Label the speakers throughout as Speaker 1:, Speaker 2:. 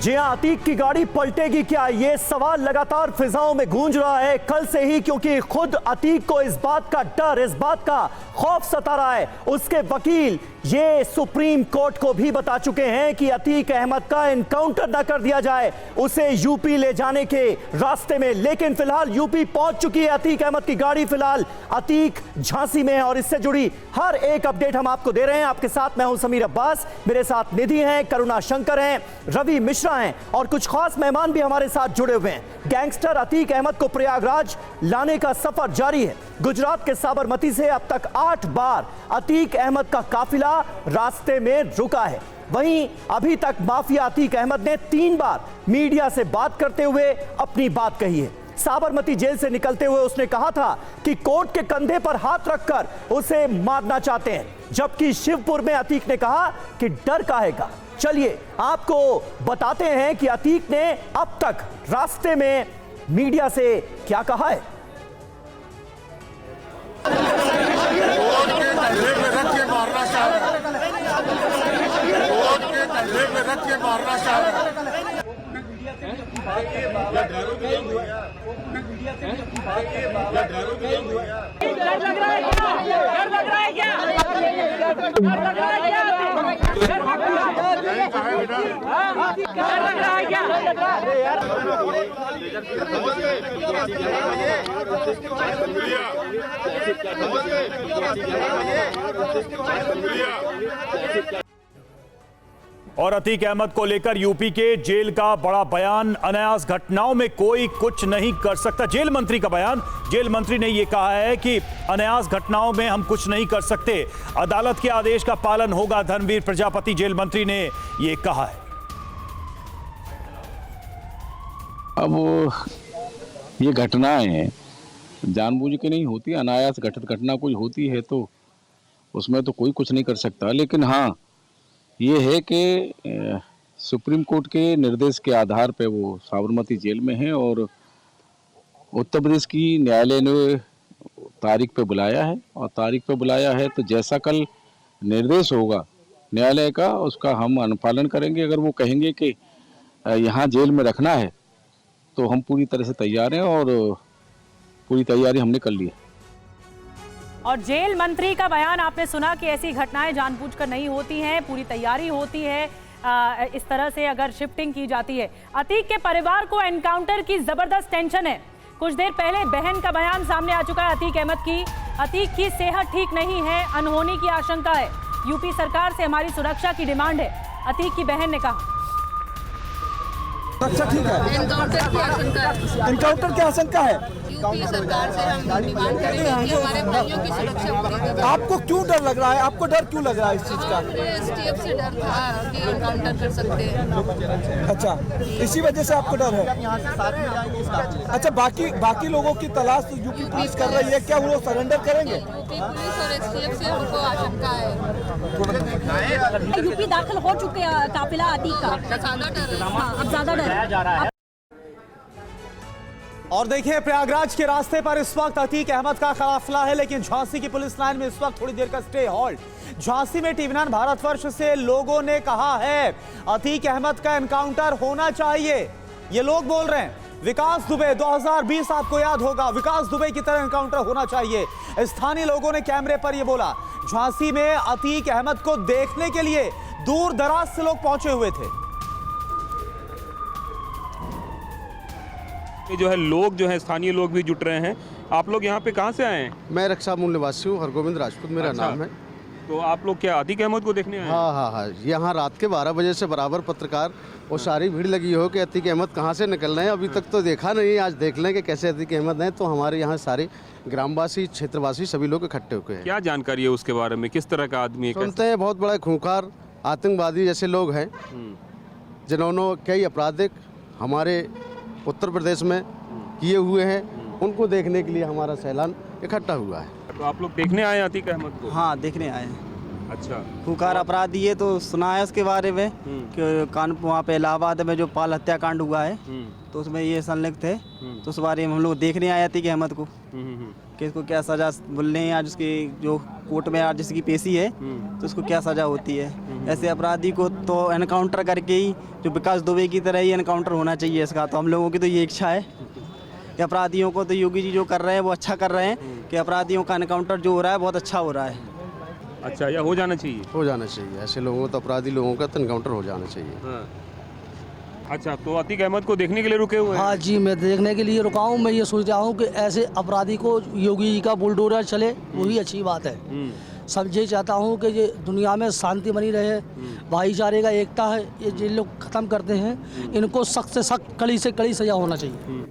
Speaker 1: जी हां, अतीक की गाड़ी पलटेगी क्या, ये सवाल लगातार फिजाओं में गूंज रहा है कल से ही, क्योंकि खुद अतीक को इस बात का डर, इस बात का खौफ सता रहा है। उसके वकील ये सुप्रीम कोर्ट को भी बता चुके हैं कि अतीक अहमद का एनकाउंटर न कर दिया जाए, उसे यूपी ले जाने के रास्ते में। लेकिन फिलहाल यूपी पहुंच चुकी है अतीक अहमद की गाड़ी। फिलहाल अतीक झांसी में है और इससे जुड़ी हर एक अपडेट हम आपको दे रहे हैं। आपके साथ मैं हूं समीर अब्बास, मेरे साथ निधि हैं, करुणा शंकर हैं, रवि मिश्रा हैं और कुछ खास मेहमान भी हमारे साथ जुड़े हुए हैं। गैंगस्टर अतीक अहमद को प्रयागराज लाने का सफर जारी है। गुजरात के साबरमती से अब तक 8 बार अतीक अहमद का काफिला रास्ते में रुका है। वहीं अभी तक माफिया अतीक अहमद ने 3 बार मीडिया से बात करते हुए अपनी बात कही है। साबरमती जेल से निकलते हुए उसने कहा था कि कोर्ट के कंधे पर हाथ रखकर उसे मारना चाहते हैं, जबकि शिवपुर में अतीक ने कहा कि डर काहे का। चलिए आपको बताते हैं कि अतीक ने अब तक रास्ते में मीडिया से क्या कहा है।
Speaker 2: और अतीक अहमद को लेकर यूपी के जेल का बड़ा बयान, अनायास घटनाओं में कोई कुछ नहीं कर सकता। जेल मंत्री का बयान, जेल मंत्री ने यह कहा है कि अनायास घटनाओं में हम कुछ नहीं कर सकते, अदालत के आदेश का पालन होगा, धर्मवीर प्रजापति जेल मंत्री ने यह कहा है।
Speaker 3: अब ये घटनाएं जानबूझ के नहीं होती, अनायास घटित घटना कोई होती है तो उसमें तो कोई कुछ नहीं कर सकता। लेकिन हाँ, ये है कि सुप्रीम कोर्ट के निर्देश के आधार पे वो साबरमती जेल में हैं और उत्तर प्रदेश की न्यायालय ने तारीख पे बुलाया है और तारीख पे बुलाया है तो जैसा कल निर्देश होगा न्यायालय का उसका हम अनुपालन करेंगे। अगर वो कहेंगे कि यहाँ जेल में रखना है तो हम पूरी तरह से तैयार हैं और पूरी तैयारी हमने कर ली है।
Speaker 4: और जेल मंत्री का बयान आपने सुना कि ऐसी घटनाएं जानबूझकर नहीं होती हैं, पूरी तैयारी होती है। इस तरह से अगर शिफ्टिंग की जाती है। अतीक के परिवार को एनकाउंटर की जबरदस्त टेंशन है। कुछ देर पहले बहन का बयान सामने आ चुका है अतीक अहमद की। अतीक की सेहत ठीक नहीं है, अनहोनी की आशंका है, यूपी सरकार से हमारी सुरक्षा की डिमांड है, अतीक की बहन ने कहा।
Speaker 5: अच्छा ठीक है,
Speaker 6: एनकाउंटर की आशंका है।
Speaker 5: एनकाउंटर की आशंका है।
Speaker 6: यूपी सरकार से हम डिमांड करेंगे कि हमारे भाइयों की सुरक्षा पूरी की जाए।
Speaker 5: आपको क्यों डर लग रहा है, आपको डर क्यों लग रहा है इस चीज का?
Speaker 6: एसटीएफ से डर था कि एनकाउंटर कर सकते हैं।
Speaker 5: अच्छा, इसी वजह से आपको डर है। अच्छा, बाकी लोगों की तलाश तो यूपी पुलिस कर रही है, क्या वो सरेंडर करेंगे?
Speaker 6: यूपी पुलिस और एसटीएफ से हमको आशंका है।
Speaker 4: यूपी दाखिल हो चुके हैं काफिला अतीक का,
Speaker 6: ज्यादा डर है।
Speaker 4: हाँ, अब ज्यादा डर है।
Speaker 1: और देखिए प्रयागराज के रास्ते पर इस वक्त अतीक अहमद का काफिला है, लेकिन झांसी की पुलिस लाइन में इस वक्त थोड़ी देर का स्टे हॉल्ट। झांसी में टीवी9 भारतवर्ष से लोगों ने कहा है अतीक अहमद का एनकाउंटर होना चाहिए। ये लोग बोल रहे हैं विकास दुबे 2020 आपको याद होगा, विकास दुबे की तरह एनकाउंटर होना चाहिए। स्थानीय लोगों ने कैमरे पर यह बोला। झांसी में अतीक अहमद को देखने के लिए दूर दराज से लोग पहुंचे हुए थे।
Speaker 7: जो है लोग जो है स्थानीय लोग भी जुट रहे हैं। आप लोग यहाँ पे कहाँ से आए हैं?
Speaker 8: मैं रक्षा मूल निवासी हूँ, हरगोविंद राजपूत मेरा नाम है।
Speaker 7: तो आप लोग क्या अतीक अहमद को देखने आए हैं?
Speaker 8: हाँ, यहाँ रात के 12 बजे से बराबर पत्रकार और सारी भीड़ लगी हो कि अतीक अहमद कहाँ से निकल रहे हैं। अभी तक तो देखा नहीं, आज देख लें कि कैसे अतीक अहमद हैं। तो हमारे यहाँ सारे ग्रामवासी, क्षेत्रवासी सभी लोग इकट्ठे होकर हैं।
Speaker 7: क्या जानकारी है उसके बारे में, किस तरह का आदमी है?
Speaker 8: सुनते हैं बहुत बड़ा खूंखार आतंकवादी जैसे लोग हैं जिन्होंने कई आपराधिक हमारे उत्तर प्रदेश में किए हुए हैं। उनको देखने के लिए हमारा सैलान इकट्ठा हुआ है।
Speaker 7: तो आप लोग देखने आए अतीक अहमद को?
Speaker 9: हाँ, देखने आए हैं।
Speaker 7: अच्छा।
Speaker 9: खूंखार अपराधी है, तो सुना है उसके बारे में कि कानपुर वहाँ पे इलाहाबाद में जो पाल हत्याकांड हुआ है तो उसमें ये संलिप्त थे। तो उस बारे में हम लोग देखने आए अतीक अहमद को कि इसको क्या सज़ा बोल रहे हैं, आज उसकी जो कोर्ट में आज जिसकी पेशी है तो उसको क्या सज़ा होती है। ऐसे अपराधी को तो एनकाउंटर करके ही, जो विकास दुबे की तरह ही एनकाउंटर होना चाहिए इसका। तो हम लोगों की तो ये इच्छा है कि अपराधियों को, तो योगी जी जो कर रहे हैं वो अच्छा कर रहे हैं कि अपराधियों का एनकाउंटर जो हो रहा है बहुत अच्छा हो रहा है।
Speaker 7: अच्छा, या हो जाना चाहिए?
Speaker 8: हो जाना चाहिए, ऐसे लोगों तो अपराधी लोगों का तो एनकाउंटर हो जाना चाहिए।
Speaker 7: हाँ। अच्छा, तो अतीक अहमद को देखने के लिए रुके हुए हैं?
Speaker 10: हाँ जी, मैं देखने के लिए रुका हूँ। मैं ये सोच रहा हूँ कि ऐसे अपराधी को योगी जी का बुलडोजर चले, वही अच्छी बात है। सब ये चाहता हूँ कि ये दुनिया में शांति बनी रहे, भाईचारे का एकता है, ये जो लोग ख़त्म करते हैं इनको सख्त से सख्त, कड़ी से कड़ी सजा होना चाहिए।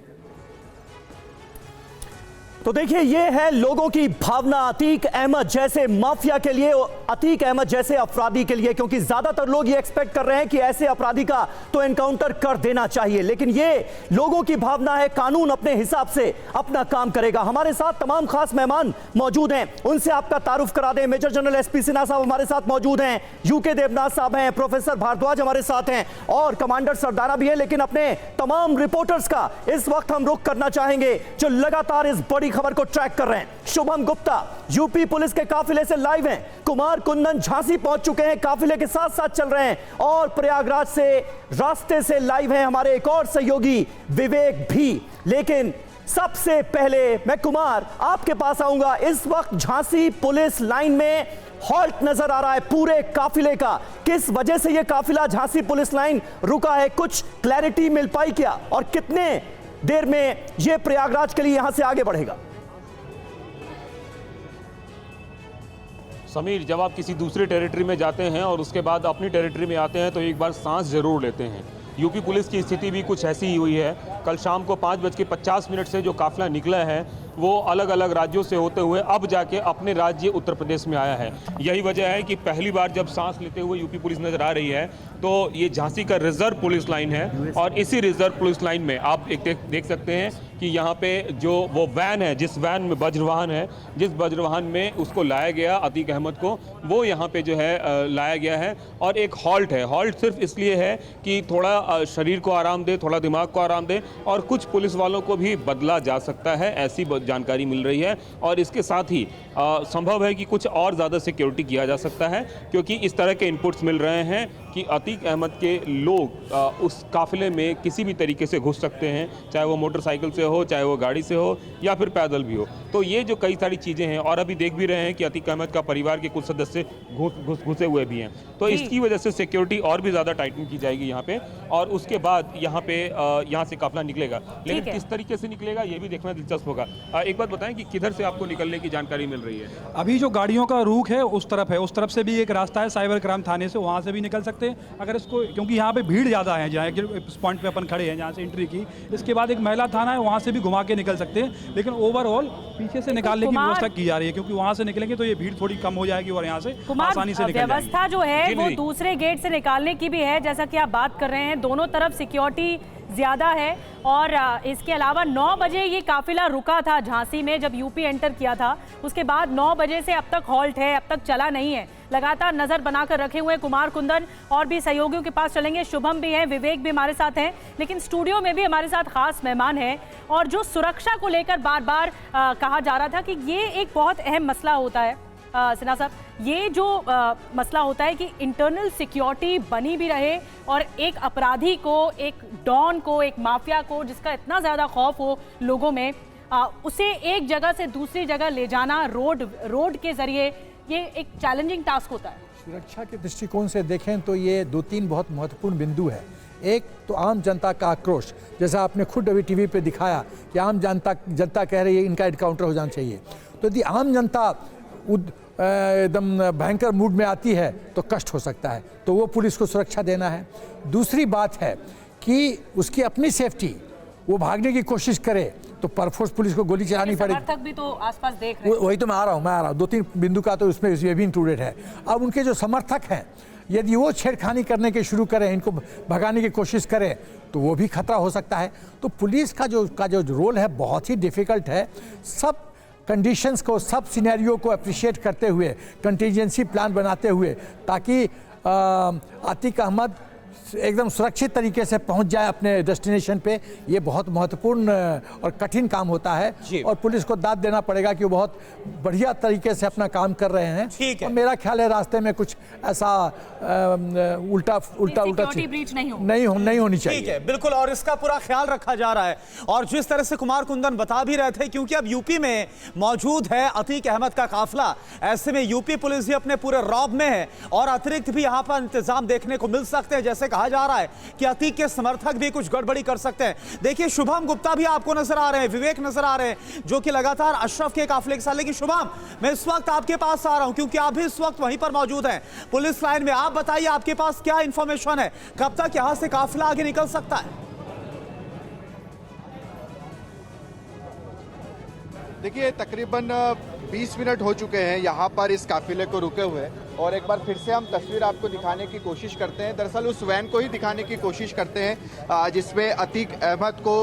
Speaker 1: तो देखिए, ये है लोगों की भावना अतीक अहमद जैसे माफिया के लिए, अतीक अहमद जैसे अपराधी के लिए, क्योंकि ज्यादातर लोग ये एक्सपेक्ट कर रहे हैं कि ऐसे अपराधी का तो एनकाउंटर कर देना चाहिए, लेकिन ये लोगों की भावना है। कानून अपने हिसाब से अपना काम करेगा। हमारे साथ तमाम खास मेहमान मौजूद हैं, उनसे आपका तारुफ करा दें। मेजर जनरल एसपी सिन्हा साहब हमारे साथ मौजूद हैं, यूके देवनाथ साहब हैं, प्रोफेसर भारद्वाज हमारे साथ हैं और कमांडर सरदारा भी है। लेकिन अपने तमाम रिपोर्टर्स का इस वक्त हम रुख करना चाहेंगे जो लगातार इस बड़ी खबर को ट्रैक कर रहे हैं। शुभम गुप्ता यूपी पुलिस के काफिले से लाइव हैं, कुमार कुंदन झांसी पहुंच चुके हैं, काफिले के साथ साथ चल रहे हैं, और प्रयागराज से रास्ते से लाइव हैं हमारे एक और सहयोगी विवेक भी। लेकिन सबसे पहले मैं कुमार आपके पास आऊंगा। इस वक्त झांसी पुलिस लाइन में हॉल्ट नजर आ रहा है पूरे काफिले का। किस वजह से यह काफिला झांसी पुलिस लाइन रुका है, कुछ क्लैरिटी मिल पाई क्या, और कितने देर में यह प्रयागराज के लिए यहां से आगे बढ़ेगा?
Speaker 7: समीर, जब आप किसी दूसरे टेरिटरी में जाते हैं और उसके बाद अपनी टेरिटरी में आते हैं तो एक बार सांस जरूर लेते हैं। यूपी पुलिस की स्थिति भी कुछ ऐसी ही हुई है। कल शाम को 5:50 से जो काफिला निकला है वो अलग अलग राज्यों से होते हुए अब जाके अपने राज्य उत्तर प्रदेश में आया है। यही वजह है कि पहली बार जब सांस लेते हुए यूपी पुलिस नजर आ रही है तो ये झांसी का रिजर्व पुलिस लाइन है, और इसी रिजर्व पुलिस लाइन में आप एक देख सकते हैं कि यहाँ पे जो वो वैन है, जिस वैन में वज्रवाहन है, जिस वज्रवाहन में उसको लाया गया अतीक अहमद को, वो यहाँ पे जो है लाया गया है। और एक हॉल्ट है, हॉल्ट सिर्फ इसलिए है कि थोड़ा शरीर को आराम दे, थोड़ा दिमाग को आराम दे, और कुछ पुलिस वालों को भी बदला जा सकता है, ऐसी जानकारी मिल रही है। और इसके साथ ही संभव है कि कुछ और ज़्यादा सिक्योरिटी किया जा सकता है, क्योंकि इस तरह के इनपुट्स मिल रहे हैं कि अतीक अहमद के लोग उस काफिले में किसी भी तरीके से घुस सकते हैं, चाहे वो मोटरसाइकिल से हो, चाहे वो गाड़ी से हो, या फिर पैदल भी हो। तो ये जो कई सारी चीज़ें हैं, और अभी देख भी रहे हैं कि अतीक अहमद का परिवार के कुछ सदस्य घुसे हुए भी हैं, तो इसकी वजह से सिक्योरिटी और भी ज़्यादा टाइटन की जाएगी यहाँ पे। और उसके बाद यहाँ से काफिला निकलेगा, लेकिन किस तरीके से निकलेगा ये भी देखना दिलचस्प होगा। एक बात बताएं कि किधर से आपको निकलने की जानकारी मिल रही है?
Speaker 11: अभी जो गाड़ियों का रुख है उस तरफ है, उस तरफ से भी एक रास्ता है साइबर क्राइम थाने से, वहाँ से भी निकल सकते हैं अगर इसको, क्योंकि यहाँ पे भीड़ ज़्यादा है, जहाँ इस पॉइंट पे अपन खड़े हैं जहाँ से एंट्री की। इसके बाद एक महिला थाना है, वहाँ से भी घुमा के निकल सकते हैं, लेकिन ओवरऑल पीछे से निकालने की व्यवस्था की जा रही है, क्योंकि वहाँ से निकलेंगे तो ये भीड़ थोड़ी कम हो जाएगी और यहाँ से आसानी से निकल जाएगी।
Speaker 4: व्यवस्था जो है वो दूसरे गेट से निकालने की भी है, जैसा कि आप बात कर रहे हैं, दोनों तरफ सिक्योरिटी ज़्यादा है। और इसके अलावा 9 बजे ये काफिला रुका था झांसी में, जब यूपी एंटर किया था, उसके बाद 9 बजे से अब तक हॉल्ट है, अब तक चला नहीं है। लगातार नजर बनाकर रखे हुए कुमार कुंदन और भी सहयोगियों के पास चलेंगे, शुभम भी हैं, विवेक भी हमारे साथ हैं, लेकिन स्टूडियो में भी हमारे साथ खास मेहमान हैं। और जो सुरक्षा को लेकर बार बार कहा जा रहा था कि ये एक बहुत अहम मसला होता है सिन्हा साहब, ये जो मसला होता है कि इंटरनल सिक्योरिटी बनी भी रहे, और एक अपराधी को, एक डॉन को, एक माफिया को जिसका इतना ज़्यादा खौफ हो लोगों में, उसे एक जगह से दूसरी जगह ले जाना रोड के जरिए, ये एक चैलेंजिंग टास्क होता है।
Speaker 5: सुरक्षा के दृष्टिकोण से देखें तो ये 2-3 बहुत महत्वपूर्ण बिंदु है। एक तो आम जनता का आक्रोश, जैसा आपने खुद अभी टीवी पे दिखाया कि आम जनता कह रही है इनका एनकाउंटर हो जाना चाहिए। तो यदि आम जनता एकदम भयंकर मूड में आती है तो कष्ट हो सकता है, तो वो पुलिस को सुरक्षा देना है। दूसरी बात है कि उसकी अपनी सेफ्टी, वो भागने की कोशिश करे तो परफोर्स पुलिस को गोली चलानी पड़ेगी।
Speaker 4: समर्थक भी तो आसपास देख रहे हैं।
Speaker 5: वही तो मैं आ रहा हूँ 2-3 बिंदु का तो उसमें ये भी इंक्लूडेड है। अब उनके जो समर्थक हैं, यदि वो छेड़खानी करने के शुरू करें, इनको भगाने की कोशिश करें, तो वो भी खतरा हो सकता है। तो पुलिस का जो रोल है बहुत ही डिफिकल्ट है। सब कंडीशंस को, सब सिनेरियो को अप्रिशिएट करते हुए, कंटीजेंसी प्लान बनाते हुए, ताकि आतिक अहमद एकदम सुरक्षित तरीके से पहुंच जाए अपने डेस्टिनेशन पे। ये बहुत महत्वपूर्ण और कठिन काम होता है और पुलिस को दाद देना पड़ेगा कि वो बहुत बढ़िया तरीके से अपना काम कर रहे हैं।
Speaker 12: ठीक है।
Speaker 5: और मेरा ख्याल है रास्ते में कुछ ऐसा उल्टा
Speaker 4: ब्रीच
Speaker 5: नहीं होनी चाहिए।
Speaker 12: ठीक है, बिल्कुल, और इसका पूरा ख्याल रखा जा रहा है। और जिस तरह से कुमार कुंदन बता भी रहे थे, क्योंकि अब यूपी में मौजूद है अतीक अहमद का काफिला, ऐसे में यूपी पुलिस भी अपने पूरे रौब में है और अतिरिक्त भी यहां पर इंतजाम देखने को मिल सकते हैं। जैसे कहा जा रहा है कि अतीक के समर्थक भी कुछ गड़बड़ी कर सकते हैं। देखिए, शुभम गुप्ता भी आपको नजर आ रहे हैं, विवेक नजर आ रहे हैं, जो कि लगातार अशरफ के काफिले के साथ। लेकिन शुभम, मैं इस वक्त आपके पास आ रहा हूं क्योंकि आप भी इस वक्त वहीं पर मौजूद हैं पुलिस लाइन में। आप बताइए, आपके पास क्या इंफॉर्मेशन है, कब तक यहां से काफिला आगे निकल सकता है?
Speaker 13: देखिए, तकरीबन 20 मिनट हो चुके हैं यहाँ पर इस काफिले को रुके हुए, और एक बार फिर से हम तस्वीर आपको दिखाने की कोशिश करते हैं। दरअसल उस वैन को ही दिखाने की कोशिश करते हैं जिसमें अतीक अहमद को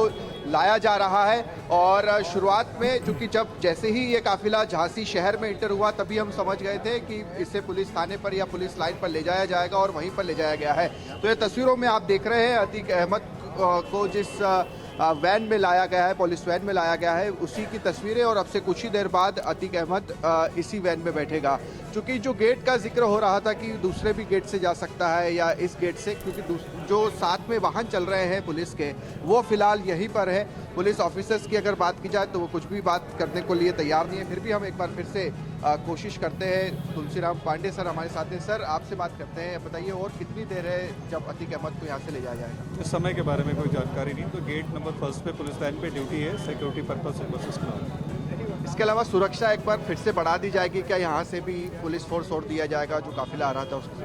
Speaker 13: लाया जा रहा है। और शुरुआत में चूंकि जैसे ही ये काफिला झांसी शहर में इंटर हुआ, तभी हम समझ गए थे कि इसे पुलिस थाने पर या पुलिस लाइन पर ले जाया जाएगा और वहीं पर ले जाया गया है। तो ये तस्वीरों में आप देख रहे हैं अतीक अहमद को जिस वैन में लाया गया है, पुलिस वैन में लाया गया है, उसी की तस्वीरें। और अब से कुछ ही देर बाद अतीक अहमद इसी वैन में बैठेगा। चूँकि जो गेट का जिक्र हो रहा था कि दूसरे भी गेट से जा सकता है या इस गेट से, क्योंकि जो साथ में वाहन चल रहे हैं पुलिस के, वो फिलहाल यहीं पर है। पुलिस ऑफिसर्स की अगर बात की जाए तो वो कुछ भी बात करने को लिए तैयार नहीं है। फिर भी हम एक बार फिर से कोशिश करते हैं। तुलसीराम पांडे सर हमारे साथ हैं। सर, आपसे बात करते हैं, बताइए और कितनी देर है जब अतीक अहमद को यहाँ से ले जाया जाएगा?
Speaker 14: इस समय के बारे में कोई जानकारी नहीं। तो गेट नंबर 1 पे पुलिस लाइन पे ड्यूटी है, सिक्योरिटी पर्पस से बस इसका।
Speaker 13: इसके अलावा सुरक्षा एक बार फिर से बढ़ा दी जाएगी क्या? यहाँ से भी पुलिस फोर्स और दिया जाएगा जो काफिला आ रहा था उसको?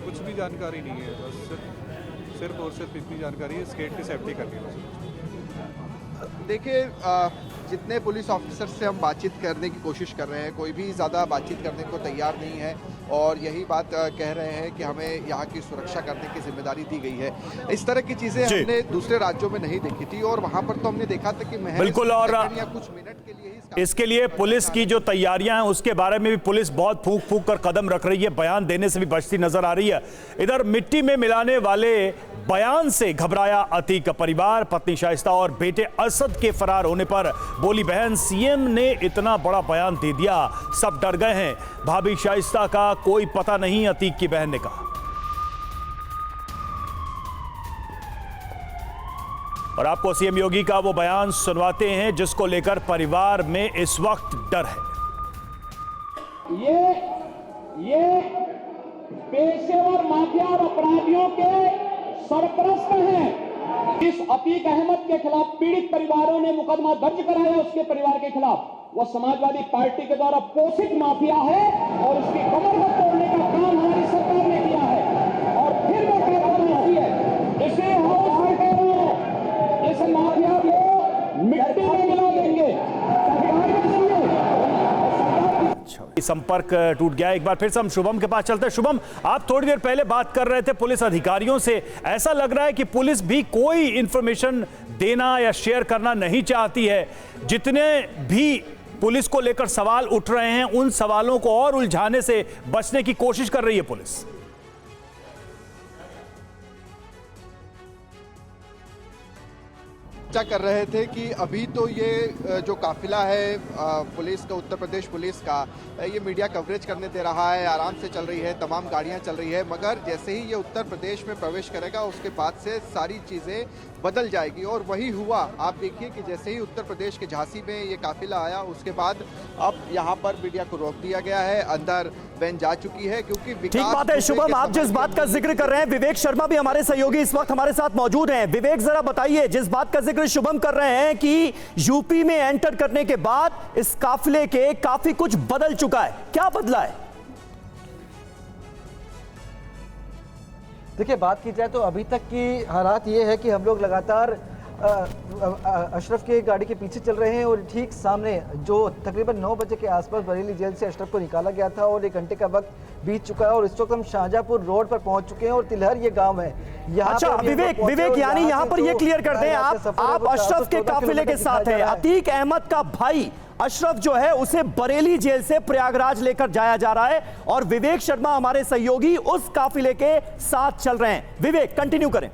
Speaker 14: कुछ भी जानकारी नहीं है, बस सिर्फ और सिर्फ इतनी जानकारी है, इस गेट की सेफ्टी करनी है।
Speaker 13: देखिए, जितने पुलिस ऑफिसर से हम बातचीत करने की कोशिश कर रहे हैं, कोई भी ज़्यादा बातचीत करने को तैयार नहीं है और यही बात कह रहे हैं कि हमें यहाँ की सुरक्षा करने की जिम्मेदारी दी गई है। इस तरह की चीज़ें हमने दूसरे राज्यों में नहीं देखी थी और वहाँ पर तो हमने देखा था कि
Speaker 2: बिल्कुल, और
Speaker 13: कुछ मिनट के लिए ही
Speaker 2: इसके लिए पुलिस की जो तैयारियां हैं उसके बारे में भी पुलिस बहुत फूंक फूंक कर कदम रख रही है, बयान देने से भी बचती नजर आ रही है। इधर मिट्टी में मिलाने वाले बयान से घबराया अतीक का परिवार। पत्नी शाइस्ता और बेटे असद के फरार होने पर बोली बहन, सीएम ने इतना बड़ा बयान दे दिया, सब डर गए हैं। भाभी शाइस्ता का कोई पता नहीं, अतीक की बहन ने कहा। और आपको सीएम योगी का वो बयान सुनवाते हैं जिसको लेकर परिवार में इस वक्त डर है।
Speaker 15: ये पेशेवर माफिया और अपराधियों के सरपरस्त हैं। इस अतीक अहमद के खिलाफ पीड़ित परिवारों ने मुकदमा दर्ज कराया, उसके परिवार के खिलाफ। वह समाजवादी पार्टी के द्वारा पोषित माफिया है और उसकी कमर को तोड़ने का काम हमारी सरकार ने किया है। और फिर वो कार्रवाई है, इसे हाउस में इस माफिया को मिट्टी में मिला देंगे।
Speaker 2: संपर्क टूट गया। एक बार फिर से हम शुभम के पास चलते हैं। शुभम, आप थोड़ी देर पहले बात कर रहे थे पुलिस अधिकारियों से, ऐसा लग रहा है कि पुलिस भी कोई इंफॉर्मेशन देना या शेयर करना नहीं चाहती है। जितने भी पुलिस को लेकर सवाल उठ रहे हैं, उन सवालों को और उलझाने से बचने की कोशिश कर रही है पुलिस।
Speaker 13: कर रहे थे कि अभी तो ये जो काफिला है पुलिस का, उत्तर प्रदेश पुलिस का, ये मीडिया कवरेज करने दे रहा है, आराम से चल रही है, तमाम गाड़ियां चल रही है। मगर जैसे ही ये उत्तर प्रदेश में प्रवेश करेगा उसके बाद से सारी चीज़ें बदल जाएगी। और वही हुआ। आप देखिए कि जैसे ही उत्तर प्रदेश के झांसी में ये काफिला आया, उसके बाद अब यहाँ पर मीडिया को रोक दिया गया है, अंदर वैन जा चुकी है। क्योंकि
Speaker 1: ठीक बात है शुभम, आप जिस बात का जिक्र कर रहे हैं, विवेक शर्मा भी हमारे सहयोगी इस वक्त हमारे साथ मौजूद हैं। विवेक, जरा बताइए, जिस बात का जिक्र शुभम कर रहे हैं कि यूपी में एंटर करने के बाद इस काफिले के काफी कुछ बदल चुका है, क्या बदला है?
Speaker 16: देखिए, बात की जाए तो अभी तक की हालात ये है कि हम लोग लगातार अशरफ की गाड़ी के पीछे चल रहे हैं और ठीक सामने जो तकरीबन 9 बजे के आसपास बरेली जेल से अशरफ को निकाला गया था और 1 घंटे का वक्त बीत चुका है और इस वक्त हम शाहजहांपुर रोड पर पहुंच चुके हैं और तिलहर ये गांव है।
Speaker 1: अच्छा विवेक यानी यहाँ पर ये क्लियर कर दें, आप अशरफ के काफिले के साथ हैं। अतीक अहमद का भाई अशरफ जो है उसे बरेली जेल से प्रयागराज लेकर जाया जा रहा है और विवेक शर्मा हमारे सहयोगी उस काफिले के साथ चल रहे हैं। विवेक कंटिन्यू करें।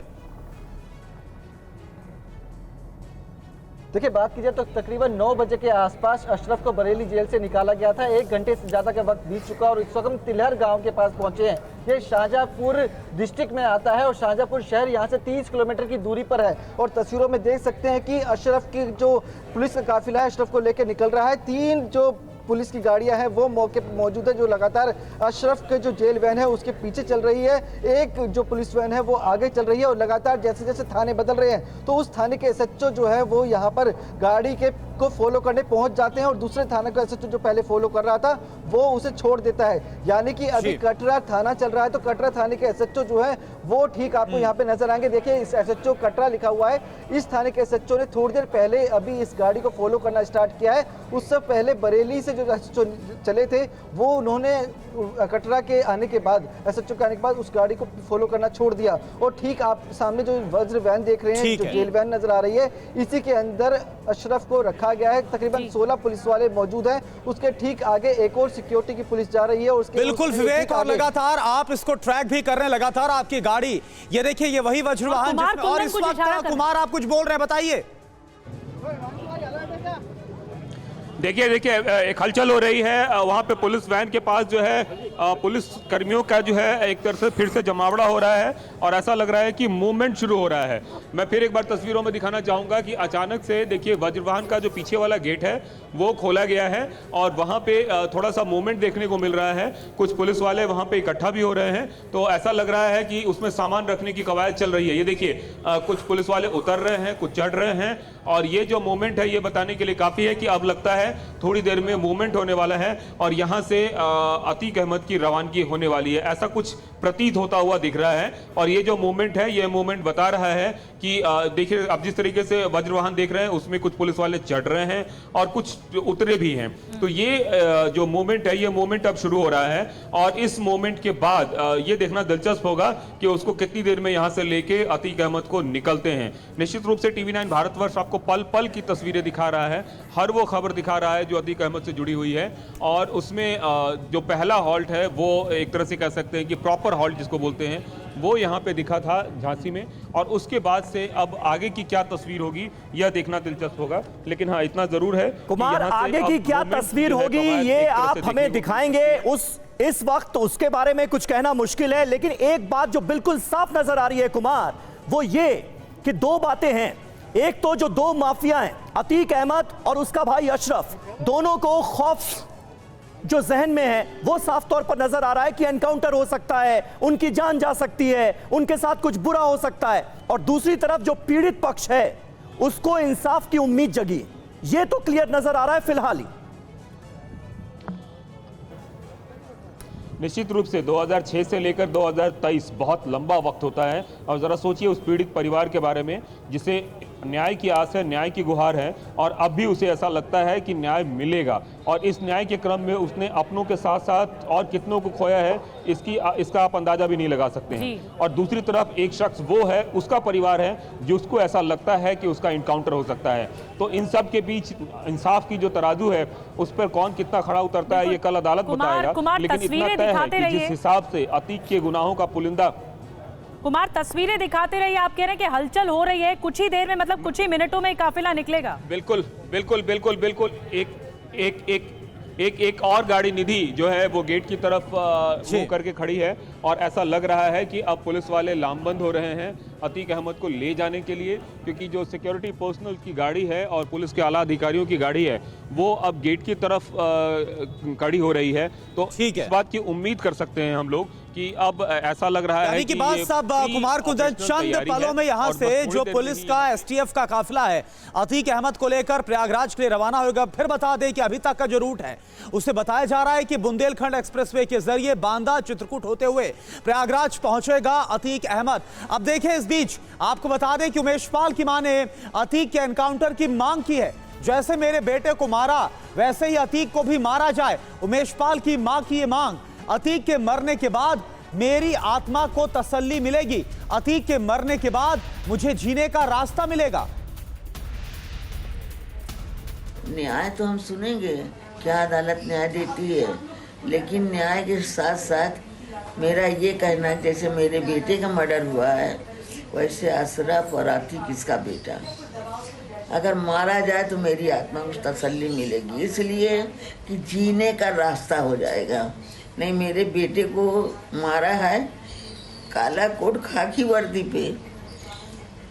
Speaker 16: देखिए, बात की जाए तो तकरीबन 9 बजे के आसपास अशरफ को बरेली जेल से निकाला गया था। 1 घंटे से ज़्यादा का वक्त बीत चुका और इस वक्त हम तिलहर गांव के पास पहुंचे हैं। ये शाहजहांपुर डिस्ट्रिक्ट में आता है और शाहजहांपुर शहर यहां से 30 किलोमीटर की दूरी पर है और तस्वीरों में देख सकते हैं कि अशरफ की जो पुलिस का काफिला है अशरफ को लेकर निकल रहा है। 3 जो पुलिस की गाड़ियां हैं वो मौके पर मौजूद है जो लगातार अशरफ के जो जेल वैन है उसके पीछे चल रही है। एक जो पुलिस वैन है वो आगे चल रही है और लगातार जैसे जैसे थाने बदल रहे हैं तो उस थाने के एसएचओ जो है वो यहाँ पर गाड़ी के को फॉलो करने पहुंच जाते हैं और दूसरे थाने का एसएचओ जो पहले फॉलो कर रहा था वो उसे छोड़ देता है। यानी कि अभी कटरा थाना चल रहा है तो कटरा थाने के एसएचओ जो है वो ठीक आपको यहाँ पे नजर आएंगे। देखिए, इस एसएचओ कटरा लिखा हुआ है। इस थाने के एसएचओ ने थोड़ी देर पहले अभी इस गाड़ी को फॉलो करना स्टार्ट किया है। उससे पहले बरेली से जो एसएचओ चले थे वो उन्होंने कटरा के आने के बाद एसएचओ के आने के बाद उस गाड़ी को फॉलो करना छोड़ दिया और ठीक आप सामने जो वज्र वैन देख रहे हैं, जो जेल वैन नजर आ रही है, इसी के अंदर अशरफ को रखा गया है। तकरीबन 16 पुलिस वाले मौजूद हैं। उसके ठीक आगे एक और सिक्योरिटी की पुलिस जा रही है और उसके
Speaker 12: बिल्कुल विवेक, और लगातार आप इसको ट्रैक भी कर रहे हैं, लगातार आपकी गाड़ी ये देखिए, ये वही वज्र वाहन और इस वक्त कुमार आप कुछ बोल रहे हैं, बताइए।
Speaker 7: देखिए एक हलचल हो रही है वहाँ पे पुलिस वैन के पास जो है पुलिस कर्मियों का जो है एक तरह से फिर से जमावड़ा हो रहा है और ऐसा लग रहा है कि मूवमेंट शुरू हो रहा है। मैं फिर एक बार तस्वीरों में दिखाना चाहूँगा कि अचानक से देखिए वज्रवाहन का जो पीछे वाला गेट है वो खोला गया है और वहाँ पे थोड़ा सा मूवमेंट देखने को मिल रहा है। कुछ पुलिस वाले वहाँ पे इकट्ठा भी हो रहे हैं तो ऐसा लग रहा है कि उसमें सामान रखने की कवायद चल रही है। ये देखिए कुछ पुलिस वाले उतर रहे हैं, कुछ चढ़ रहे हैं और ये जो मूवमेंट है ये बताने के लिए काफ़ी है कि अब लगता है थोड़ी देर में मूवमेंट होने वाला है और यहाँ से अतीक अहमद की रवानगी होने वाली है, ऐसा कुछ प्रतीत होता हुआ दिख रहा है। और ये जो मूवमेंट है ये मूवमेंट बता रहा है कि देखिए अब जिस तरीके से वज्रवाहन देख रहे हैं उसमें कुछ पुलिस वाले चढ़ रहे हैं और कुछ उतरे भी हैं। तो ये जो मूवमेंट है ये मूवमेंट अब शुरू हो रहा है और इस मूवमेंट के बाद ये देखना दिलचस्प होगा कि उसको कितनी देर में यहाँ से लेके अतीक अहमद को निकलते हैं। निश्चित रूप से TV9 भारतवर्ष आपको पल पल की तस्वीरें दिखा रहा है, हर वो खबर दिखा रहा है जो अतीक अहमद से जुड़ी हुई है और उसमें जो पहला हॉल्ट है वो एक तरह से कह सकते हैं कि प्रॉपर हॉल्ट जिसको बोलते हैं वो यहाँ पे दिखा था झांसी में और उसके बाद से अब आगे की क्या तस्वीर होगी यह देखना दिलचस्प होगा। लेकिन हाँ इतना जरूर है
Speaker 1: कुमार, आगे की क्या तस्वीर होगी ये आप हमें दिखाएंगे। इस वक्त उसके बारे में कुछ कहना मुश्किल है, लेकिन एक बात जो बिल्कुल साफ नजर आ रही है कुमार वो ये कि 2 बातें हैं। एक तो जो 2 माफिया हैं अतीक अहमद और उसका भाई अशरफ, दोनों को खौफ जो जहन में है वो साफ तौर पर नजर आ रहा है कि एनकाउंटर हो सकता है, उनकी जान जा सकती है, उनके साथ कुछ बुरा हो सकता है। और दूसरी तरफ जो पीड़ित पक्ष है उसको इंसाफ की उम्मीद जगी, ये तो क्लियर नजर आ रहा है फिलहाल ही।
Speaker 7: निश्चित रूप से 2006 से लेकर 2023 बहुत लंबा वक्त होता है और ज़रा सोचिए उस पीड़ित परिवार के बारे में जिसे न्याय की आस है, न्याय की गुहार है और अब भी उसे ऐसा लगता है कि न्याय मिलेगा और इस न्याय के क्रम में उसने अपनों के साथ साथ और कितनों को खोया है इसका आप अंदाजा भी नहीं लगा सकते हैं। और दूसरी तरफ एक शख्स वो है, उसका परिवार है जिसको ऐसा लगता है कि उसका इनकाउंटर हो सकता है। तो इन सब के बीच इंसाफ की जो तराजू है उस पर कौन कितना खड़ा उतरता है ये कल अदालत बताएगा। लेकिन इतना तय है कि जिस हिसाब से अतीक के गुनाहों का पुलिंदा
Speaker 4: कुमार तस्वीरें दिखाते रहिए। आप कह रहे हैं कि हलचल हो रही है, कुछ ही देर में मतलब कुछ ही मिनटों में काफिला निकलेगा।
Speaker 7: बिल्कुल बिल्कुल बिल्कुल बिल्कुल एक और गाड़ी निधि जो है वो गेट की तरफ मुंह करके खड़ी है और ऐसा लग रहा है कि अब पुलिस वाले लामबंद हो रहे हैं अतीक अहमद को ले जाने के लिए, क्योंकि जो सिक्योरिटी पर्सनल की गाड़ी है और पुलिस के आला अधिकारियों की गाड़ी है वो अब गेट की तरफ खड़ी हो रही है। तो इस बात की उम्मीद कर सकते हैं हम लोग कि अब ऐसा लग रहा है कि
Speaker 12: बात सब कुमार कुंदन चंद पलों में यहाँ से जो पुलिस का STF का काफिला है अतीक अहमद को लेकर प्रयागराज के लिए रवाना होगा। फिर बता दें कि अभी तक का जो रूट है उससे बताया जा रहा है कि बुंदेलखंड एक्सप्रेसवे के जरिए बांदा चित्रकूट होते हुए प्रयागराज पहुंचेगा अतीक अहमद। अब देखें, इस बीच आपको बता दें कि उमेश पाल की मां ने अतीक के एनकाउंटर की मांग की है। जैसे मेरे बेटे को मारा वैसे ही अतीक को भी मारा जाए, उमेश पाल की मां की ये मांग। अतीक के मरने के बाद मेरी आत्मा को तसल्ली मिलेगी, अतीक के मरने के बाद मुझे जीने का रास्ता मिलेगा।
Speaker 17: न्याय तो हम सुनेंगे, क्या अदालत न्याय देती है, लेकिन न्याय के साथ साथ मेरा ये कहना है, जैसे मेरे बेटे का मर्डर हुआ है वैसे अशरफ और अतीक इसका बेटा, अगर मारा जाए तो मेरी आत्मा को तसल्ली मिलेगी, इसलिए कि जीने का रास्ता हो जाएगा। नहीं, मेरे बेटे को मारा है काला कोट खाकी वर्दी पे,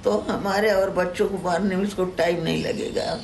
Speaker 17: तो हमारे और बच्चों को मारने में उसको टाइम नहीं लगेगा।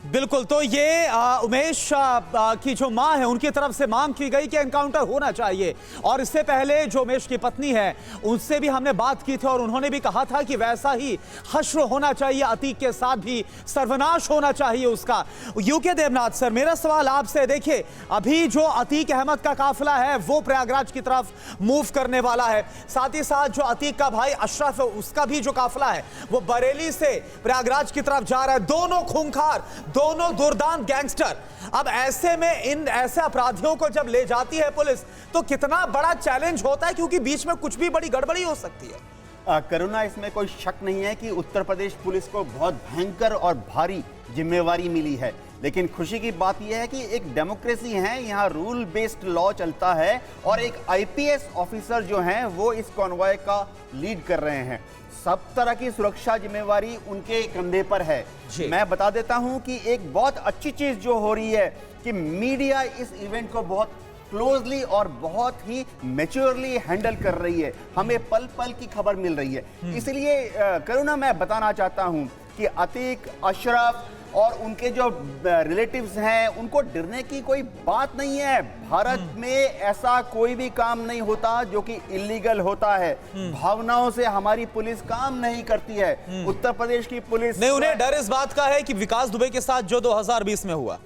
Speaker 12: बिल्कुल, तो ये उमेश की जो मां है उनकी तरफ से मांग की गई कि एनकाउंटर होना चाहिए। और इससे पहले जो उमेश की पत्नी है उनसे भी हमने बात की थी और उन्होंने भी कहा था कि वैसा ही हश्र होना चाहिए, अतीक के साथ भी सर्वनाश होना चाहिए उसका। यूके देवनाथ सर, मेरा सवाल आपसे, देखिए अभी जो अतीक अहमद का काफिला है वो प्रयागराज की तरफ मूव करने वाला है, साथ ही साथ जो अतीक का भाई अशरफ है उसका भी जो काफिला है वो बरेली से प्रयागराज की तरफ जा रहा है। दोनों खूंखार, दोनों दुर्दांत गैंगस्टर। अब ऐसे में इन ऐसे अपराधियों को जब ले जाती है पुलिस तो कितना बड़ा चैलेंज होता है, क्योंकि बीच में कुछ भी बड़ी गड़बड़ी हो सकती है।
Speaker 18: करुणा, इसमें कोई शक नहीं है कि उत्तर प्रदेश पुलिस को बहुत भयंकर और भारी जिम्मेवारी मिली है, लेकिन खुशी की बात यह है कि एक डेमोक्रेसी है, यहाँ रूल बेस्ड लॉ चलता है और एक आईपीएस ऑफिसर जो हैं वो इस कॉन्वॉय का लीड कर रहे हैं। सब तरह की सुरक्षा जिम्मेवारी उनके कंधे पर है। मैं बता देता हूं कि एक बहुत अच्छी चीज जो हो रही है कि मीडिया इस इवेंट को बहुत क्लोजली और बहुत ही मैच्योरली हैंडल कर रही है, हमें पल पल की खबर मिल रही है। इसलिए करुणा, मैं बताना चाहता हूं कि अतीक, अशरफ और उनके जो रिलेटिव्स हैं उनको डरने की कोई बात नहीं है। भारत में ऐसा कोई भी काम नहीं होता जो कि इलीगल होता है। भावनाओं से हमारी पुलिस काम नहीं करती है। उत्तर प्रदेश की पुलिस
Speaker 12: नहीं, उन्हें डर इस बात का है कि विकास दुबे के साथ जो 2020 में हुआ।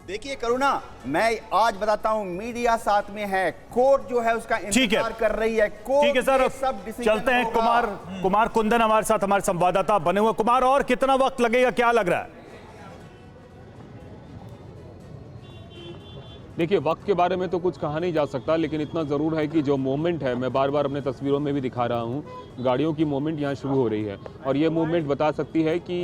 Speaker 18: देखिए करुणा, मैं आज बताता हूं, मीडिया साथ में है, कोर्ट जो है उसका इंतजार कर रही है।
Speaker 2: ठीक है सर,
Speaker 18: सब
Speaker 2: चलते हैं। कुमार कुंदन हमारे साथ, हमारे संवाददाता बने हुए। कुमार, और कितना वक्त लगेगा, क्या लग रहा है?
Speaker 7: देखिए, वक्त के बारे में तो कुछ कहा नहीं जा सकता, लेकिन इतना ज़रूर है कि जो मूवमेंट है, मैं बार बार अपने तस्वीरों में भी दिखा रहा हूँ, गाड़ियों की मूवमेंट यहाँ शुरू हो रही है और ये मूवमेंट बता सकती है कि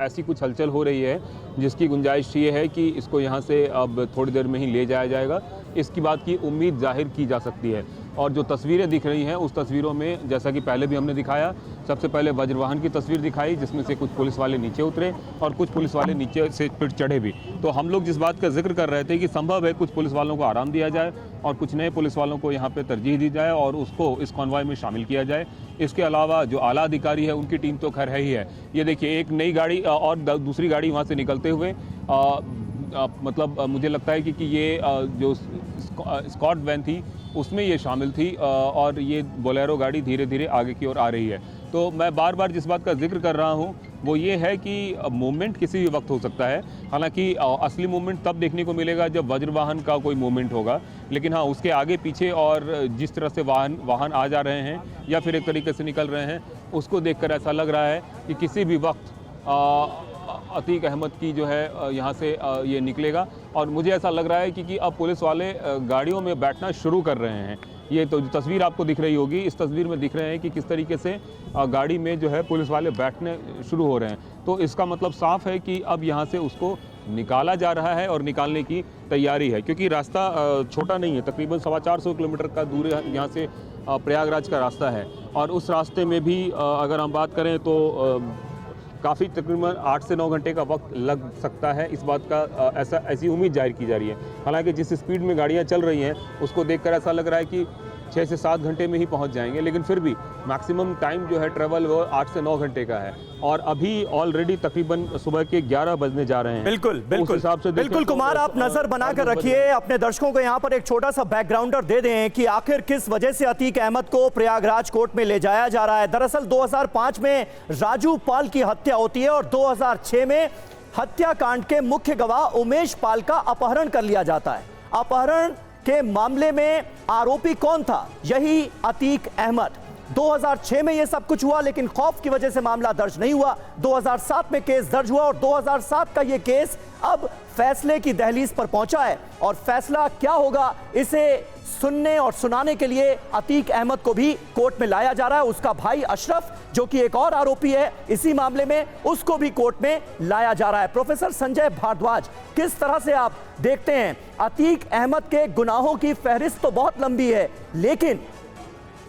Speaker 7: ऐसी कुछ हलचल हो रही है जिसकी गुंजाइश ये है कि इसको यहाँ से अब थोड़ी देर में ही ले जाया जाएगा। इसकी बात की उम्मीद जाहिर की जा सकती है। और जो तस्वीरें दिख रही हैं उस तस्वीरों में, जैसा कि पहले भी हमने दिखाया, सबसे पहले वज्रवाहन की तस्वीर दिखाई जिसमें से कुछ पुलिस वाले नीचे उतरे और कुछ पुलिस वाले नीचे से फिर चढ़े भी। तो हम लोग जिस बात का जिक्र कर रहे थे कि संभव है कुछ पुलिस वालों को आराम दिया जाए और कुछ नए पुलिस वालों को यहाँ पे तरजीह दी जाए और उसको इस कॉन्वॉय में शामिल किया जाए। इसके अलावा जो आला अधिकारी है उनकी टीम तो खैर है ही है। ये देखिए, एक नई गाड़ी और दूसरी गाड़ी वहाँ से निकलते हुए मतलब मुझे लगता है कि ये जो स्कॉट वैन थी उसमें ये शामिल थी और ये बोलेरो गाड़ी धीरे धीरे आगे की ओर आ रही है। तो मैं बार बार जिस बात का जिक्र कर रहा हूँ वो ये है कि मूवमेंट किसी भी वक्त हो सकता है। हालांकि असली मूवमेंट तब देखने को मिलेगा जब वज्रवाहन का कोई मूवमेंट होगा, लेकिन हाँ, उसके आगे पीछे और जिस तरह से वाहन आ जा रहे हैं या फिर एक तरीके से निकल रहे हैं, उसको देखकर ऐसा लग रहा है कि किसी भी वक्त अतीक अहमद की जो है यहाँ से ये निकलेगा। और मुझे ऐसा लग रहा है कि अब पुलिस वाले गाड़ियों में बैठना शुरू कर रहे हैं। ये तो तस्वीर आपको दिख रही होगी, इस तस्वीर में दिख रहे हैं कि किस तरीके से गाड़ी में जो है पुलिस वाले बैठने शुरू हो रहे हैं। तो इसका मतलब साफ है कि अब यहाँ से उसको निकाला जा रहा है और निकालने की तैयारी है, क्योंकि रास्ता छोटा नहीं है, तकरीबन 450 किलोमीटर का दूर यहाँ से प्रयागराज का रास्ता है। और उस रास्ते में भी अगर हम बात करें तो काफ़ी तकरीबन 8 से 9 घंटे का वक्त लग सकता है। इस बात का ऐसी उम्मीद जाहिर की जा रही है। हालांकि जिस स्पीड में गाड़ियां चल रही हैं उसको देखकर ऐसा लग रहा है कि 6 से 7 घंटे में ही पहुंच जाएंगे, लेकिन फिर भी मैक्सिमम टाइम जो है ट्रैवल वो 8 से 9 घंटे का है और अभी ऑलरेडी तकरीबन सुबह के 11 बजने जा रहे हैं।
Speaker 1: बिल्कुल कुमार, आप नजर बनाकर रखिए। अपने दर्शकों को यहाँ पर एक छोटा सा बैकग्राउंडर दे दें कि आखिर किस वजह से अतीक अहमद को प्रयागराज कोर्ट में ले जाया जा रहा है। दरअसल 2005 में राजू पाल की हत्या होती है और 2006 में हत्याकांड के मुख्य गवाह उमेश पाल का अपहरण कर लिया जाता है। अपहरण के मामले में आरोपी कौन था? यही अतीक अहमद। 2006 में यह सब कुछ हुआ, लेकिन खौफ की वजह से मामला दर्ज नहीं हुआ। 2007 में केस दर्ज हुआ और 2007 का यह केस अब फैसले की दहलीज पर पहुंचा है। और फैसला क्या होगा, इसे सुनने और सुनाने के लिए अतीक अहमद को भी कोर्ट में लाया जा रहा है। उसका भाई अशरफ, जो कि एक और आरोपी है इसी मामले में, उसको भी कोर्ट में लाया जा रहा है। प्रोफेसर संजय भारद्वाज, किस तरह से आप देखते हैं? अतीक अहमद के गुनाहों की फहरिस्त तो बहुत लंबी है, लेकिन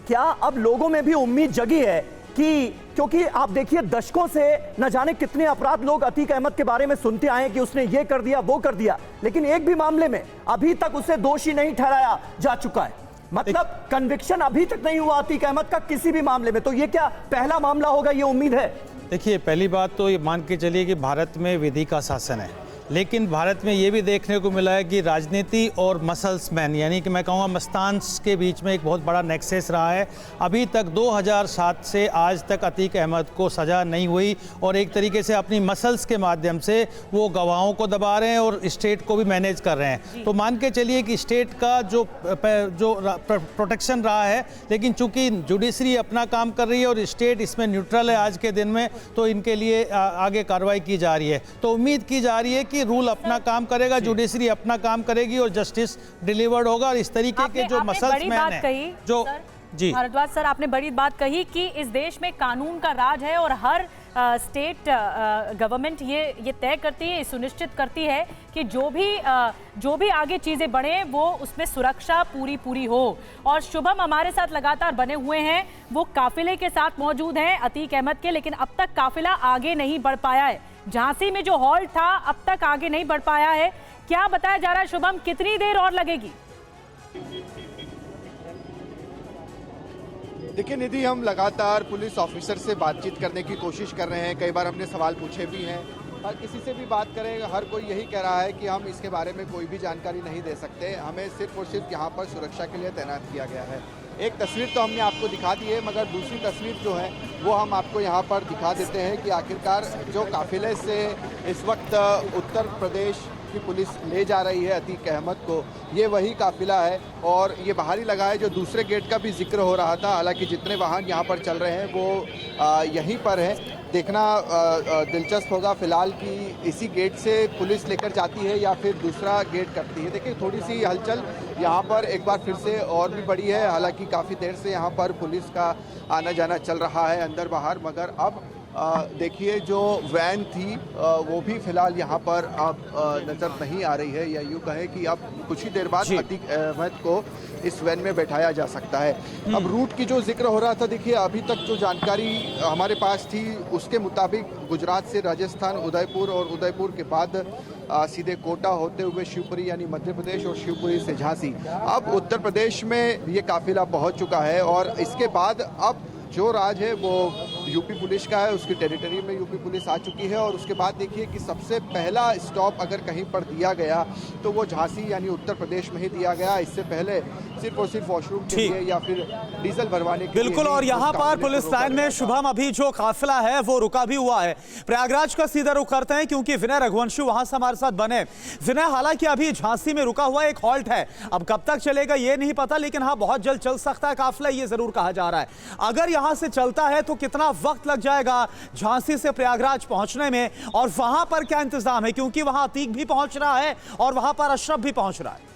Speaker 1: क्या अब लोगों में भी उम्मीद जगी है कि, क्योंकि आप देखिए दशकों से न जाने कितने अपराध लोग अतीक अहमद के बारे में सुनते आए कि उसने ये कर दिया वो कर दिया, लेकिन एक भी मामले में अभी तक उसे दोषी नहीं ठहराया जा चुका है। मतलब कन्विक्शन अभी तक नहीं हुआ अतीक अहमद का किसी भी मामले में। तो ये क्या पहला मामला होगा, ये उम्मीद है?
Speaker 19: देखिए, पहली बात तो ये मान के चलिए कि भारत में विधि का शासन है, लेकिन भारत में ये भी देखने को मिला है कि राजनीति और मसल्स मैन, यानी कि मैं कहूँगा मस्तान्स के बीच में एक बहुत बड़ा नेक्सेस रहा है। अभी तक 2007 से आज तक अतीक अहमद को सज़ा नहीं हुई और एक तरीके से अपनी मसल्स के माध्यम से वो गवाहों को दबा रहे हैं और स्टेट को भी मैनेज कर रहे हैं। तो मान के चलिए कि स्टेट का जो प्रोटेक्शन रहा है, लेकिन चूंकि जुडिशरी अपना काम कर रही है और स्टेट इसमें न्यूट्रल है आज के दिन में, तो इनके लिए आगे कार्रवाई की जा रही है। तो उम्मीद की जा रही है कि रूल अपना काम करेगा, जुडिशरी अपना काम करेगी और जस्टिस डिलीवर्ड होगा। और इस तरीके के जो मसल्स मैन हैं, जो
Speaker 4: जी भारद्वाज सर, आपने बड़ी बात कही कि इस देश में कानून का राज है और हर स्टेट गवर्नमेंट ये तय करती है, सुनिश्चित करती है कि जो भी आगे चीजें बढ़े वो उसमें सुरक्षा पूरी हो। और शुभम हमारे साथ लगातार बने हुए हैं, वो काफिले के साथ मौजूद हैं अतीक अहमद के, लेकिन अब तक काफिला आगे नहीं बढ़ पाया है। झांसी में जो हॉल्ट था अब तक आगे नहीं बढ़ पाया है। क्या बताया जा रहा है शुभम, कितनी देर और लगेगी?
Speaker 13: देखिए निधि, हम लगातार पुलिस ऑफिसर से बातचीत करने की कोशिश कर रहे हैं, कई बार हमने सवाल पूछे भी हैं। हर किसी से भी बात करें, हर कोई यही कह रहा है कि हम इसके बारे में कोई भी जानकारी नहीं दे सकते, हमें सिर्फ और सिर्फ यहाँ पर सुरक्षा के लिए तैनात किया गया है। एक तस्वीर तो हमने आपको दिखा दी है, मगर दूसरी तस्वीर जो है वो हम आपको यहाँ पर दिखा देते हैं कि आखिरकार जो काफिले से इस वक्त उत्तर प्रदेश की पुलिस ले जा रही है अतीक अहमद को, ये वही काफिला है। और ये बाहरी लगा है, जो दूसरे गेट का भी जिक्र हो रहा था। हालांकि जितने वाहन यहाँ पर चल रहे हैं वो यहीं पर है। देखना दिलचस्प होगा फिलहाल कि इसी गेट से पुलिस लेकर जाती है या फिर दूसरा गेट करती है। देखिए थोड़ी सी हलचल यहाँ पर एक बार फिर से और भी बढ़ी है। हालांकि काफ़ी देर से यहाँ पर पुलिस का आना जाना चल रहा है अंदर बाहर, मगर अब देखिए जो वैन थी वो भी फिलहाल यहाँ पर अब नज़र नहीं आ रही है, या यूँ कहें कि अब कुछ ही देर बाद अतीक अहमद को इस वैन में बैठाया जा सकता है। अब रूट की जो जिक्र हो रहा था, देखिए अभी तक जो जानकारी हमारे पास थी उसके मुताबिक गुजरात से राजस्थान, उदयपुर और उदयपुर के बाद सीधे कोटा होते हुए शिवपुरी यानी मध्य प्रदेश और शिवपुरी से झांसी। अब उत्तर प्रदेश में ये काफिला पहुँच चुका है और इसके बाद अब जो राज है वो यूपी पुलिस का है, उसकी टेरिटरी में यूपी पुलिस आ चुकी है। और उसके बाद देखिए कि सबसे पहला स्टॉप अगर कहीं पर दिया गया तो वो झांसी यानी उत्तर प्रदेश में ही दिया गया। इससे पहले सिर्फ और सिर्फ वॉशरूम के लिए या फिर डीजल भरवाने के लिए।
Speaker 12: बिल्कुल, और यहाँ पर पुलिस लाइन में शुभम अभी जो काफिला है वो रुका भी हुआ है। प्रयागराज का सीधा रुख करते हैं क्योंकि विनय रघुवंशी वहां से हमारे साथ बने। विनय, हालांकि अभी झांसी में रुका हुआ एक हॉल्ट है, अब कब तक चलेगा ये नहीं पता, लेकिन हाँ बहुत जल्द चल सकता है काफिला, ये जरूर कहा जा रहा है। अगर यहाँ से चलता है तो कितना वक्त लग जाएगा झांसी से प्रयागराज पहुंचने में, और वहां पर क्या इंतजाम है, क्योंकि वहां अतीक भी पहुंच रहा है और वहां पर अशरफ भी पहुंच रहा है?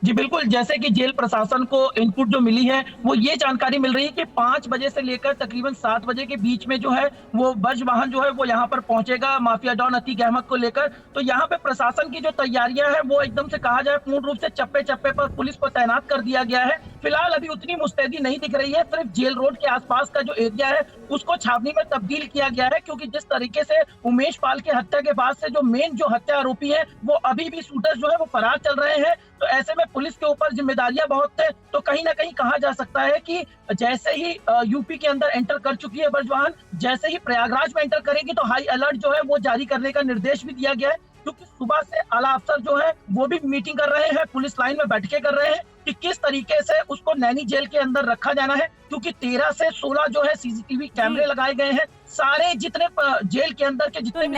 Speaker 20: जी बिल्कुल, जैसे कि जेल प्रशासन को इनपुट जो मिली है वो ये जानकारी मिल रही है कि 5 बजे से लेकर तकरीबन 7 बजे के बीच में जो है वो बज वाहन जो है वो यहाँ पर पहुंचेगा माफिया डॉन अतीक अहमद को लेकर। तो यहाँ पे प्रशासन की जो तैयारियां हैं वो एकदम से कहा जाए पूर्ण रूप से चप्पे चप्पे पर पुलिस को तैनात कर दिया गया है। फिलहाल अभी उतनी मुस्तैदी नहीं दिख रही है, सिर्फ जेल रोड के आसपास का जो एरिया है उसको छावनी में तब्दील किया गया है, क्योंकि जिस तरीके से उमेश पाल की हत्या के बाद से जो मेन जो हत्या आरोपी है वो अभी भी शूटर जो है वो फरार चल रहे हैं। तो ऐसे में पुलिस के ऊपर जिम्मेदारियां बहुत थे। तो कहीं ना कहीं कहा जा सकता है कि जैसे ही यूपी के अंदर एंटर कर चुकी है बर्जवान, जैसे ही प्रयागराज में एंटर करेगी तो हाई अलर्ट जो है वो जारी करने का निर्देश भी दिया गया है, क्योंकि सुबह से आला अफसर जो है वो भी मीटिंग कर रहे हैं, पुलिस लाइन में बैठकें कर रहे हैं कि किस तरीके से उसको नैनी जेल के अंदर रखा जाना है, क्योंकि 13 से 16 जो है सीसीटीवी कैमरे लगाए गए हैं। सारे जितने जेल के अंदर के जितने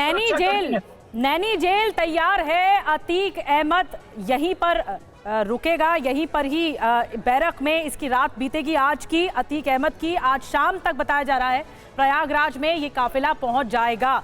Speaker 4: नैनी जेल तैयार है, अतीक अहमद यहीं पर रुकेगा, यहीं पर ही बैरक में इसकी रात बीतेगी। आज की अतीक अहमद की आज शाम तक बताया जा रहा है प्रयागराज में ये काफिला पहुंच जाएगा।